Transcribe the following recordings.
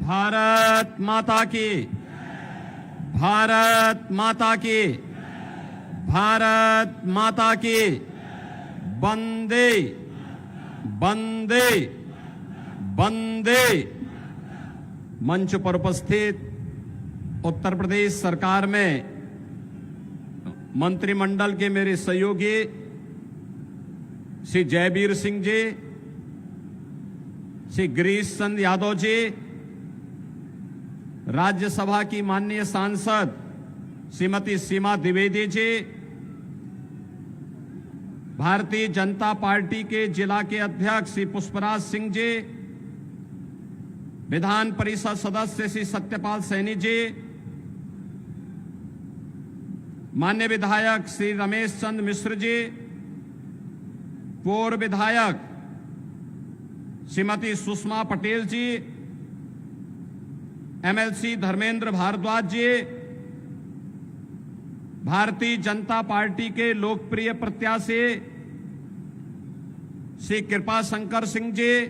भारत माता की, भारत माता की, भारत माता की। वंदे वंदे वंदे। मंच पर उपस्थित उत्तर प्रदेश सरकार में मंत्रिमंडल के मेरे सहयोगी श्री जयवीर सिंह जी, श्री गिरीश चंद यादव जी, राज्यसभा की माननीय सांसद श्रीमती सीमा द्विवेदी जी, भारतीय जनता पार्टी के जिला के अध्यक्ष श्री पुष्पराज सिंह जी, विधान परिषद सदस्य श्री सत्यपाल सैनी जी, माननीय विधायक श्री रमेश चंद मिश्र जी, पूर्व विधायक श्रीमती सुषमा पटेल जी, एमएलसी धर्मेंद्र भारद्वाज जी, भारतीय जनता पार्टी के लोकप्रिय प्रत्याशी श्री कृपा शंकर सिंह जी,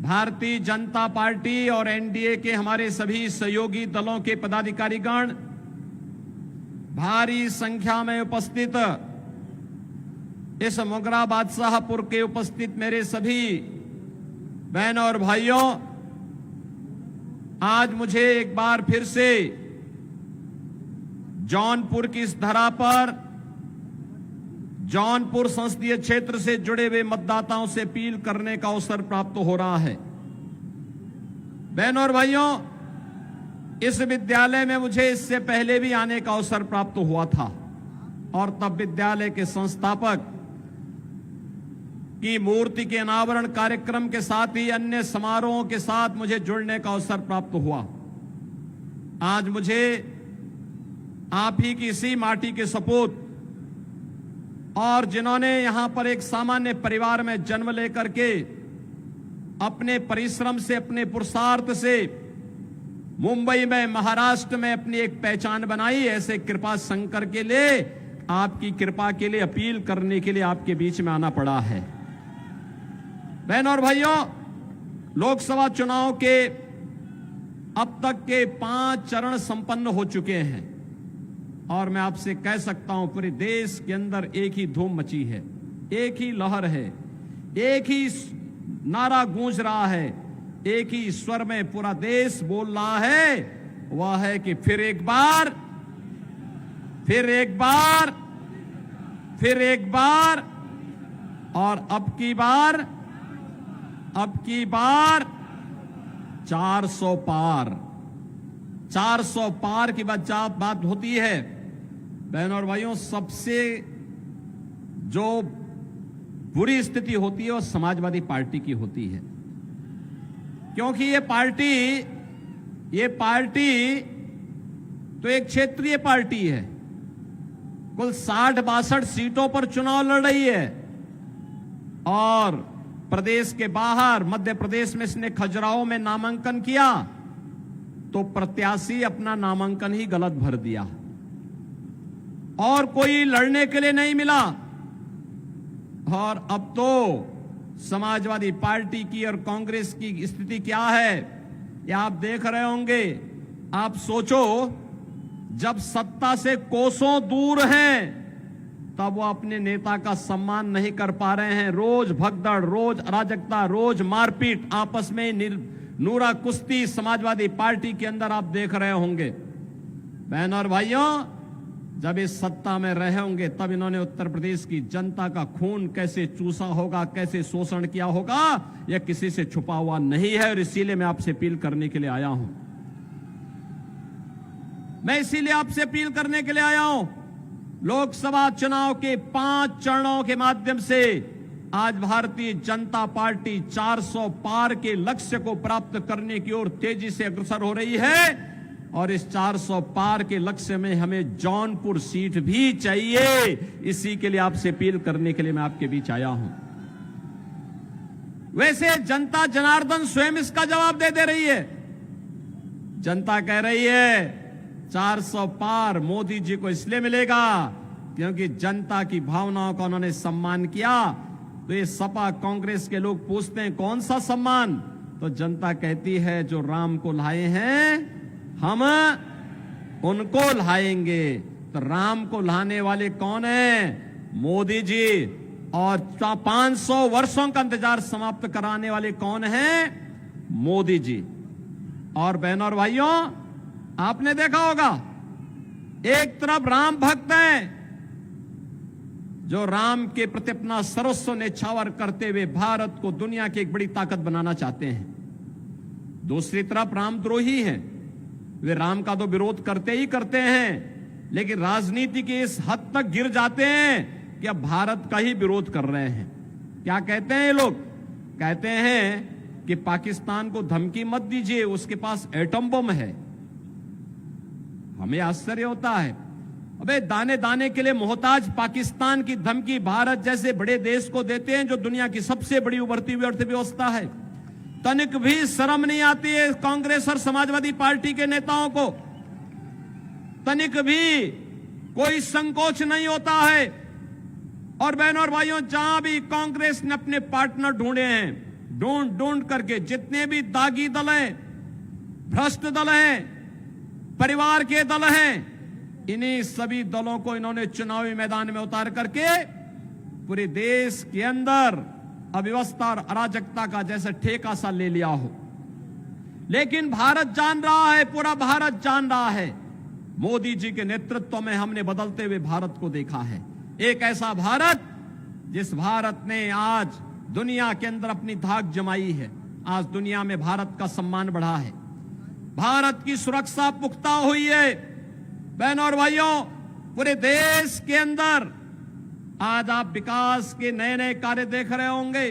भारतीय जनता पार्टी और एनडीए के हमारे सभी सहयोगी दलों के पदाधिकारीगण, भारी संख्या में उपस्थित इस मोगरा बादशाहपुर के उपस्थित मेरे सभी बहनों और भाइयों, आज मुझे एक बार फिर से जौनपुर की इस धरा पर जौनपुर संसदीय क्षेत्र से जुड़े हुए मतदाताओं से अपील करने का अवसर प्राप्त हो रहा है। बहनों और भाइयों, इस विद्यालय में मुझे इससे पहले भी आने का अवसर प्राप्त हुआ था और तब विद्यालय के संस्थापक की मूर्ति के अनावरण कार्यक्रम के साथ ही अन्य समारोहों के साथ मुझे जुड़ने का अवसर प्राप्त हुआ। आज मुझे आप ही की इसी माटी के सपूत और जिन्होंने यहां पर एक सामान्य परिवार में जन्म लेकर के अपने परिश्रम से, अपने पुरुषार्थ से मुंबई में, महाराष्ट्र में अपनी एक पहचान बनाई, ऐसे कृपा शंकर के लिए, आपकी कृपा के लिए अपील करने के लिए आपके बीच में आना पड़ा है। बहनों और भाइयों, लोकसभा चुनाव के अब तक के 5 चरण संपन्न हो चुके हैं और मैं आपसे कह सकता हूं पूरे देश के अंदर एक ही धूम मची है, एक ही लहर है, एक ही नारा गूंज रहा है, एक ही स्वर में पूरा देश बोल रहा है, वह है कि फिर एक बार, फिर एक बार, फिर एक बार और अब की बार 400 पार। 400 पार की बात होती है। बहनों और भाइयों, सबसे जो बुरी स्थिति होती है वो समाजवादी पार्टी की होती है, क्योंकि ये पार्टी तो एक क्षेत्रीय पार्टी है, कुल 60-62 सीटों पर चुनाव लड़ रही है और प्रदेश के बाहर मध्य प्रदेश में इसने खजुराहो में नामांकन किया तो प्रत्याशी अपना नामांकन ही गलत भर दिया और कोई लड़ने के लिए नहीं मिला। और अब तो समाजवादी पार्टी की और कांग्रेस की स्थिति क्या है ये आप देख रहे होंगे। आप सोचो, जब सत्ता से कोसों दूर हैं तब वो अपने नेता का सम्मान नहीं कर पा रहे हैं। रोज भगदड़, रोज अराजकता, रोज मारपीट, आपस में नूरा कुश्ती समाजवादी पार्टी के अंदर आप देख रहे होंगे। बहनों और भाइयों, जब इस सत्ता में रहे होंगे तब इन्होंने उत्तर प्रदेश की जनता का खून कैसे चूसा होगा, कैसे शोषण किया होगा, यह किसी से छुपा हुआ नहीं है और इसीलिए मैं आपसे अपील करने के लिए आया हूं। मैं इसीलिए आपसे अपील करने के लिए आया हूं। लोकसभा चुनाव के 5 चरणों के माध्यम से आज भारतीय जनता पार्टी 400 पार के लक्ष्य को प्राप्त करने की ओर तेजी से अग्रसर हो रही है और इस 400 पार के लक्ष्य में हमें जौनपुर सीट भी चाहिए। इसी के लिए आपसे अपील करने के लिए मैं आपके बीच आया हूं। वैसे जनता जनार्दन स्वयं इसका जवाब दे रही है। जनता कह रही है 400 पार मोदी जी को इसलिए मिलेगा क्योंकि जनता की भावनाओं का उन्होंने सम्मान किया। तो ये सपा कांग्रेस के लोग पूछते हैं कौन सा सम्मान, तो तो जनता कहती है जो राम को लाए हैं हम उनको लाएंगे। तो राम को लाने वाले कौन है? मोदी जी। और 500 वर्षों का इंतजार समाप्त कराने वाले कौन हैं? मोदी जी। और बहनों और भाइयों, आपने देखा होगा, एक तरफ राम भक्त हैं जो राम के प्रति अपना सर्वस्व न्यौछावर करते हुए भारत को दुनिया की एक बड़ी ताकत बनाना चाहते हैं। दूसरी तरफ रामद्रोही हैं, वे राम का तो विरोध करते ही करते हैं, लेकिन राजनीति के इस हद तक गिर जाते हैं कि अब भारत का ही विरोध कर रहे हैं। क्या कहते हैं ये लोग? कहते हैं कि पाकिस्तान को धमकी मत दीजिए, उसके पास एटम बम है। हमें आश्चर्य होता है, अबे दाने दाने के लिए मोहताज पाकिस्तान की धमकी भारत जैसे बड़े देश को देते हैं जो दुनिया की सबसे बड़ी उभरती हुई अर्थव्यवस्था है। तनिक भी शर्म नहीं आती है कांग्रेस और समाजवादी पार्टी के नेताओं को, तनिक भी कोई संकोच नहीं होता है। और बहनों और भाइयों, जहां भी कांग्रेस ने अपने पार्टनर ढूंढे हैं, ढूंढ करके जितने भी दागी दल हैं, भ्रष्ट दल हैं, परिवार के दल हैं, इन्हीं सभी दलों को इन्होंने चुनावी मैदान में उतार करके पूरे देश के अंदर अव्यवस्था और अराजकता का जैसे ठेका सा ले लिया हो। लेकिन भारत जान रहा है, पूरा भारत जान रहा है, मोदी जी के नेतृत्व में हमने बदलते हुए भारत को देखा है। एक ऐसा भारत जिस भारत ने आज दुनिया के अंदर अपनी धाक जमाई है। आज दुनिया में भारत का सम्मान बढ़ा है, भारत की सुरक्षा पुख्ता हुई है। बहनों और भाइयों, पूरे देश के अंदर आज आप विकास के नए नए कार्य देख रहे होंगे।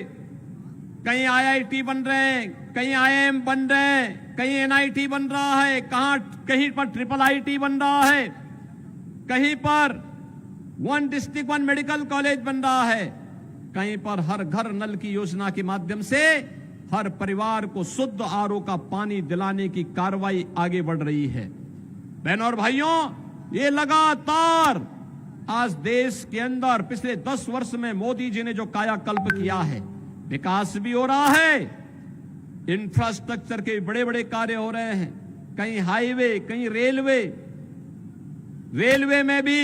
कहीं आईआईटी बन रहे हैं, कहीं आईआईएम बन रहे हैं, कहीं एनआईटी बन रहा है, कहीं पर ट्रिपल आईटी बन रहा है, कहीं पर 1 डिस्ट्रिक्ट 1 मेडिकल कॉलेज बन रहा है, कहीं पर हर घर नल की योजना के माध्यम से हर परिवार को शुद्ध आरओ का पानी दिलाने की कार्रवाई आगे बढ़ रही है। बहनों और भाइयों, ये लगातार आज देश के अंदर पिछले 10 वर्ष में मोदी जी ने जो कायाकल्प किया है, विकास भी हो रहा है, इंफ्रास्ट्रक्चर के बड़े बड़े कार्य हो रहे हैं, कहीं हाईवे, कहीं रेलवे। रेलवे में भी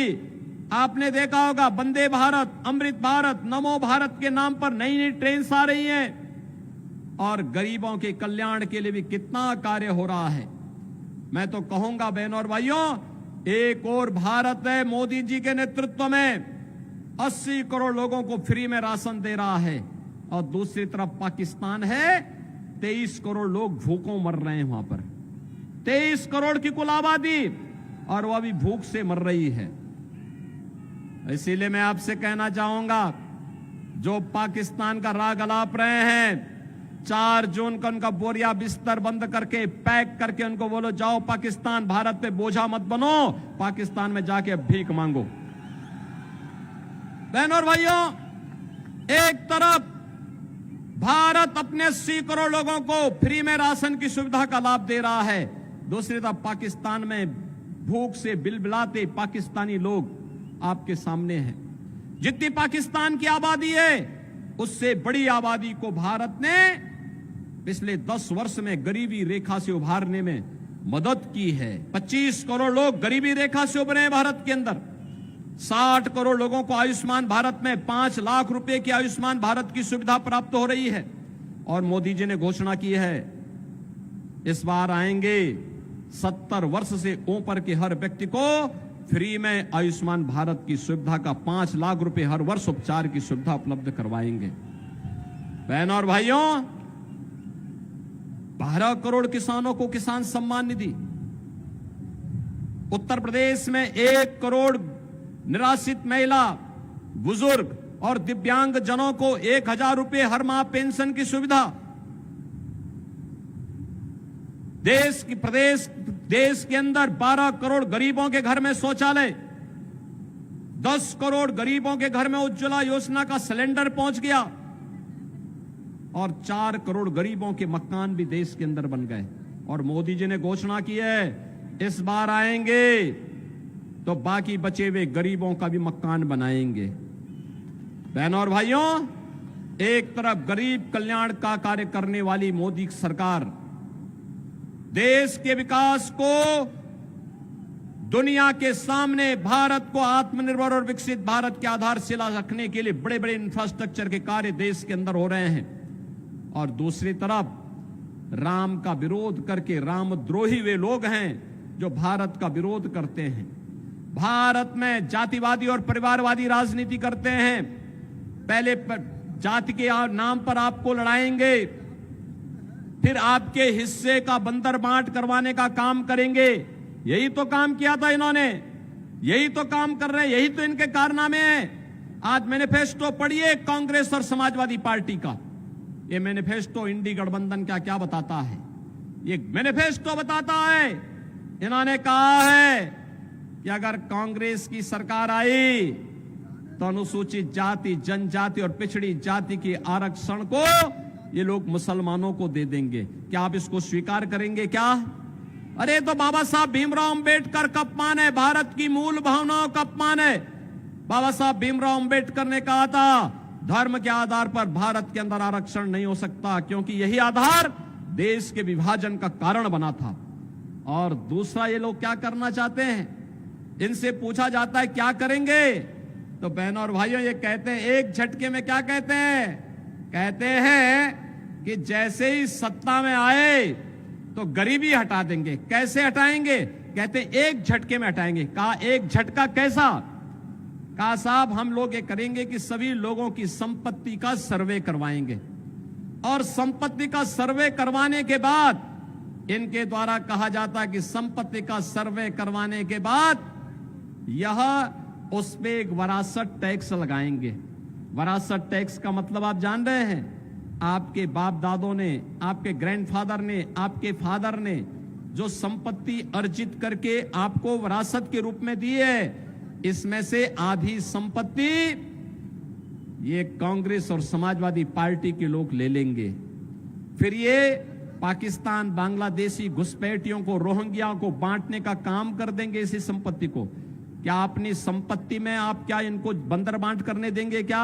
आपने देखा होगा वंदे भारत, अमृत भारत, नमो भारत के नाम पर नई नई ट्रेन आ रही हैं, और गरीबों के कल्याण के लिए भी कितना कार्य हो रहा है। मैं तो कहूंगा बहनों और भाइयों, एक और भारत है मोदी जी के नेतृत्व में 80 करोड़ लोगों को फ्री में राशन दे रहा है, और दूसरी तरफ पाकिस्तान है 23 करोड़ लोग भूखों मर रहे हैं वहां पर। 23 करोड़ की कुल आबादी, और वह भी भूख से मर रही है। इसीलिए मैं आपसे कहना चाहूंगा, जो पाकिस्तान का राग अलाप रहे हैं, 4 जून को उनका बोरिया बिस्तर बंद करके पैक करके उनको बोलो जाओ पाकिस्तान, भारत पे बोझा मत बनो, पाकिस्तान में जाके भीख मांगो। बहनों और भाइयों, एक तरफ भारत अपने 80 करोड़ लोगों को फ्री में राशन की सुविधा का लाभ दे रहा है, दूसरी तरफ पाकिस्तान में भूख से बिलबिलाते पाकिस्तानी लोग आपके सामने हैं। जितनी पाकिस्तान की आबादी है, उससे बड़ी आबादी को भारत ने पिछले 10 वर्ष में गरीबी रेखा से उभारने में मदद की है। 25 करोड़ लोग गरीबी रेखा से उभरे हैं भारत के अंदर। 60 करोड़ लोगों को आयुष्मान भारत में 5 लाख रुपए की आयुष्मान भारत की सुविधा प्राप्त हो रही है। और मोदी जी ने घोषणा की है, इस बार आएंगे 70 वर्ष से ऊपर के हर व्यक्ति को फ्री में आयुष्मान भारत की सुविधा का 5 लाख रुपए हर वर्ष उपचार की सुविधा उपलब्ध करवाएंगे। बहनों और भाइयों, 12 करोड़ किसानों को किसान सम्मान निधि, उत्तर प्रदेश में 1 करोड़ निराश्रित महिला, बुजुर्ग और दिव्यांग जनों को 1000 रुपए हर माह पेंशन की सुविधा, देश के अंदर 12 करोड़ गरीबों के घर में शौचालय, 10 करोड़ गरीबों के घर में उज्ज्वला योजना का सिलेंडर पहुंच गया, और 4 करोड़ गरीबों के मकान भी देश के अंदर बन गए। और मोदी जी ने घोषणा की है, इस बार आएंगे तो बाकी बचे हुए गरीबों का भी मकान बनाएंगे। बहनों और भाइयों, एक तरफ गरीब कल्याण का कार्य करने वाली मोदी सरकार देश के विकास को दुनिया के सामने भारत को आत्मनिर्भर और विकसित भारत की आधारशिला रखने के लिए बड़े बड़े इंफ्रास्ट्रक्चर के कार्य देश के अंदर हो रहे हैं, और दूसरी तरफ राम का विरोध करके रामद्रोही वे लोग हैं जो भारत का विरोध करते हैं, भारत में जातिवादी और परिवारवादी राजनीति करते हैं। पहले जाति के नाम पर आपको लड़ाएंगे, फिर आपके हिस्से का बंदर बांट करवाने का काम करेंगे। यही तो काम किया था इन्होंने, यही तो काम कर रहे हैं, यही तो इनके कारनामे हैं। आज मैनिफेस्टो पढ़िए कांग्रेस और समाजवादी पार्टी का। ये मैनिफेस्टो इंडी गठबंधन क्या क्या बताता है? ये मैनिफेस्टो बताता है, इन्होंने कहा है कि अगर कांग्रेस की सरकार आई तो अनुसूचित जाति, जनजाति और पिछड़ी जाति के आरक्षण को ये लोग मुसलमानों को दे देंगे। क्या आप इसको स्वीकार करेंगे क्या? अरे तो बाबा साहब भीमराव अंबेडकर का अपमान है, भारत की मूल भावनाओं का अपमान है। बाबा साहब भीमराव अंबेडकर ने कहा था धर्म के आधार पर भारत के अंदर आरक्षण नहीं हो सकता, क्योंकि यही आधार देश के विभाजन का कारण बना था। और दूसरा, ये लोग क्या करना चाहते हैं? इनसे पूछा जाता है क्या करेंगे, तो बहनों और भाइयों ये कहते हैं एक झटके में। क्या कहते हैं? कहते हैं कि जैसे ही सत्ता में आए तो गरीबी हटा देंगे। कैसे हटाएंगे? कहते हैं एक झटके में हटाएंगे। कहा एक झटका कैसा? कहा साहब हम लोग ये करेंगे कि सभी लोगों की संपत्ति का सर्वे करवाएंगे, और संपत्ति का सर्वे करवाने के बाद इनके द्वारा कहा जाता है कि संपत्ति का सर्वे करवाने के बाद यह उस पे एक वरासत टैक्स लगाएंगे। वरासत टैक्स का मतलब आप जान रहे हैं? आपके बाप दादों ने, आपके ग्रैंडफादर ने, आपके फादर ने जो संपत्ति अर्जित करके आपको विरासत के रूप में दी है, इसमें से आधी संपत्ति ये कांग्रेस और समाजवादी पार्टी के लोग ले लेंगे। फिर ये पाकिस्तान, बांग्लादेशी घुसपैठियों को, रोहिंग्या को बांटने का काम कर देंगे इसी संपत्ति को। क्या अपनी संपत्ति में आप क्या इनको बंदर बांट करने देंगे? क्या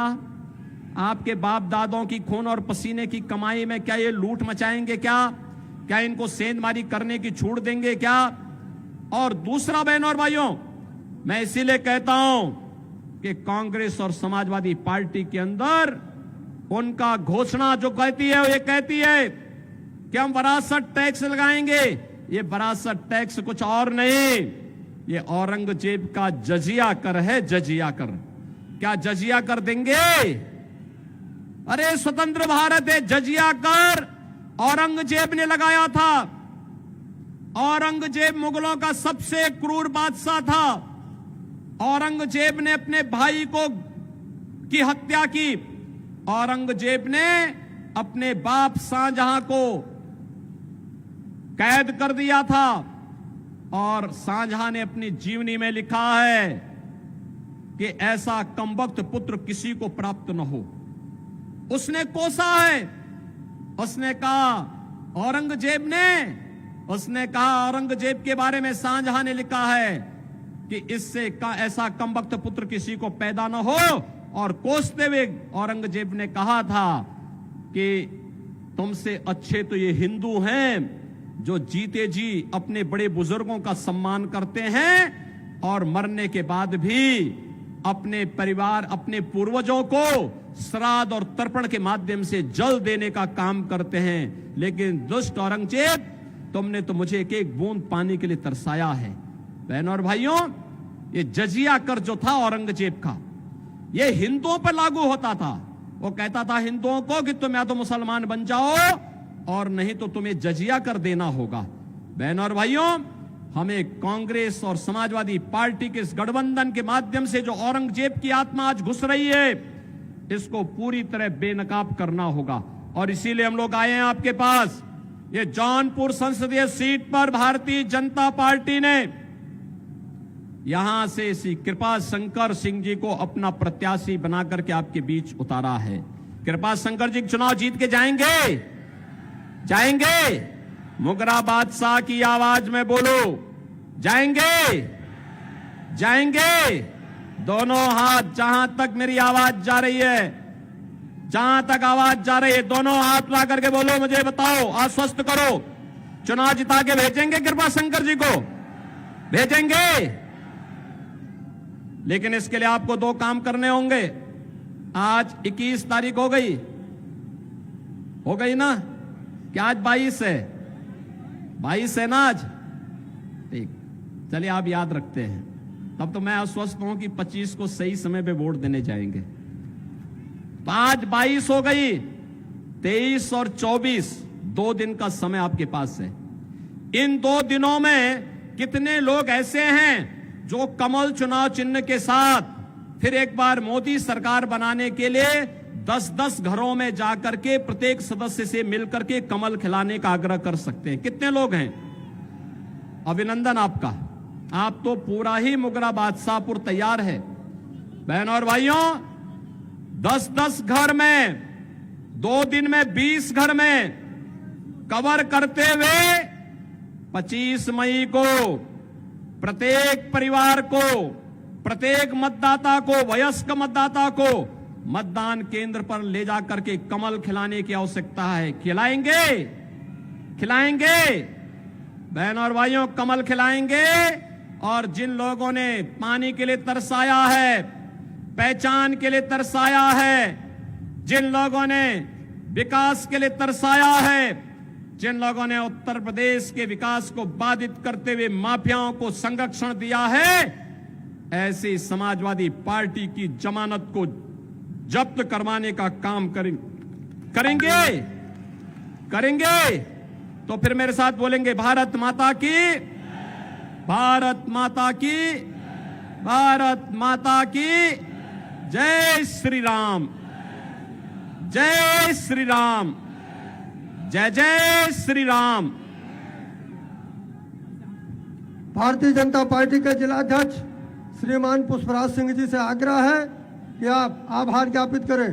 आपके बाप दादों की खून और पसीने की कमाई में क्या ये लूट मचाएंगे? क्या इनको सेंधमारी करने की छूट देंगे क्या? और दूसरा बहनों और भाइयों, मैं इसीलिए कहता हूं कि कांग्रेस और समाजवादी पार्टी के अंदर उनका घोषणा जो कहती है, ये कहती है कि हम वरासत टैक्स लगाएंगे। ये वरासत टैक्स कुछ और नहीं, ये औरंगजेब का जजिया कर है, जजिया कर। क्या जजिया कर देंगे? अरे स्वतंत्र भारत है, जजिया कर औरंगजेब ने लगाया था। औरंगजेब मुगलों का सबसे क्रूर बादशाह था। औरंगजेब ने अपने भाई को की हत्या की। औरंगजेब ने अपने बाप शाहजहां को कैद कर दिया था, और शाहजहां ने अपनी जीवनी में लिखा है कि ऐसा कमबख्त पुत्र किसी को प्राप्त न हो। उसने कोसा है, उसने कहा औरंगजेब ने, उसने कहा औरंगजेब के बारे में शाहजहां ने लिखा है कि इससे ऐसा कमबख्त पुत्र किसी को पैदा न हो। और कोसते हुए औरंगजेब ने कहा था कि तुमसे अच्छे तो ये हिंदू हैं जो जीते जी अपने बड़े बुजुर्गों का सम्मान करते हैं और मरने के बाद भी अपने परिवार, अपने पूर्वजों को श्राद्ध और तर्पण के माध्यम से जल देने का काम करते हैं। लेकिन दुष्ट औरंगजेब, तुमने तो मुझे एक एक बूंद पानी के लिए तरसाया है। बहनों और भाइयों, ये जजिया कर जो था औरंगजेब का, ये हिंदुओं पर लागू होता था। वो कहता था हिंदुओं को कि तुम या तो मुसलमान बन जाओ और नहीं तो तुम्हें जजिया कर देना होगा। बहनों और भाइयों, हमें कांग्रेस और समाजवादी पार्टी के इस गठबंधन के माध्यम से जो औरंगजेब की आत्मा आज घुस रही है, इसको पूरी तरह बेनकाब करना होगा। और इसीलिए हम लोग आए हैं आपके पास। ये जौनपुर संसदीय सीट पर भारतीय जनता पार्टी ने यहां से श्री कृपा शंकर सिंह जी को अपना प्रत्याशी बना करके आपके बीच उतारा है। कृपा शंकर जी चुनाव जीत के जाएंगे, जाएंगे। मुगरा बादशाह की आवाज में बोलो, जाएंगे, जाएंगे। दोनों हाथ जहां तक मेरी आवाज जा रही है, जहां तक आवाज जा रही है, दोनों हाथ ला करके बोलो, मुझे बताओ, आश्वस्त करो, चुनाव जिता के भेजेंगे कृपा शंकर जी को? भेजेंगे। लेकिन इसके लिए आपको दो काम करने होंगे। आज 21 तारीख हो गई ना? क्या आज 22 है? 22 है ना आज? ठीक, चलिए आप याद रखते हैं। तब तो मैं आश्वस्त हूं कि 25 को सही समय पे वोट देने जाएंगे। तो आज 22 हो गई, 23 और 24 2 दिन का समय आपके पास है। इन 2 दिनों में कितने लोग ऐसे हैं जो कमल चुनाव चिन्ह के साथ फिर एक बार मोदी सरकार बनाने के लिए 10-10 घरों में जाकर के प्रत्येक सदस्य से मिलकर के कमल खिलाने का आग्रह कर सकते हैं? कितने लोग हैं? अभिनंदन आपका। आप तो पूरा ही मुगरा बादशाहपुर तैयार है। बहनों और भाइयों, 10-10 घर में 2 दिन में 20 घर में कवर करते हुए 25 मई को प्रत्येक परिवार को, प्रत्येक मतदाता को, वयस्क मतदाता को मतदान केंद्र पर ले जाकर के कमल खिलाने की आवश्यकता है। खिलाएंगे, खिलाएंगे बहनों और भाइयों, कमल खिलाएंगे। और जिन लोगों ने पानी के लिए तरसाया है, पहचान के लिए तरसाया है, जिन लोगों ने विकास के लिए तरसाया है, जिन लोगों ने उत्तर प्रदेश के विकास को बाधित करते हुए माफियाओं को संरक्षण दिया है, ऐसी समाजवादी पार्टी की जमानत को जब्त करवाने का काम करेंगे। तो फिर मेरे साथ बोलेंगे, भारत माता की, भारत माता की, भारत माता की जय श्री राम, जय श्री राम, जय जय श्री राम। भारतीय जनता पार्टी के जिलाध्यक्ष श्रीमान पुष्पराज सिंह जी से आग्रह है कि आप आभार ज्ञापित करें।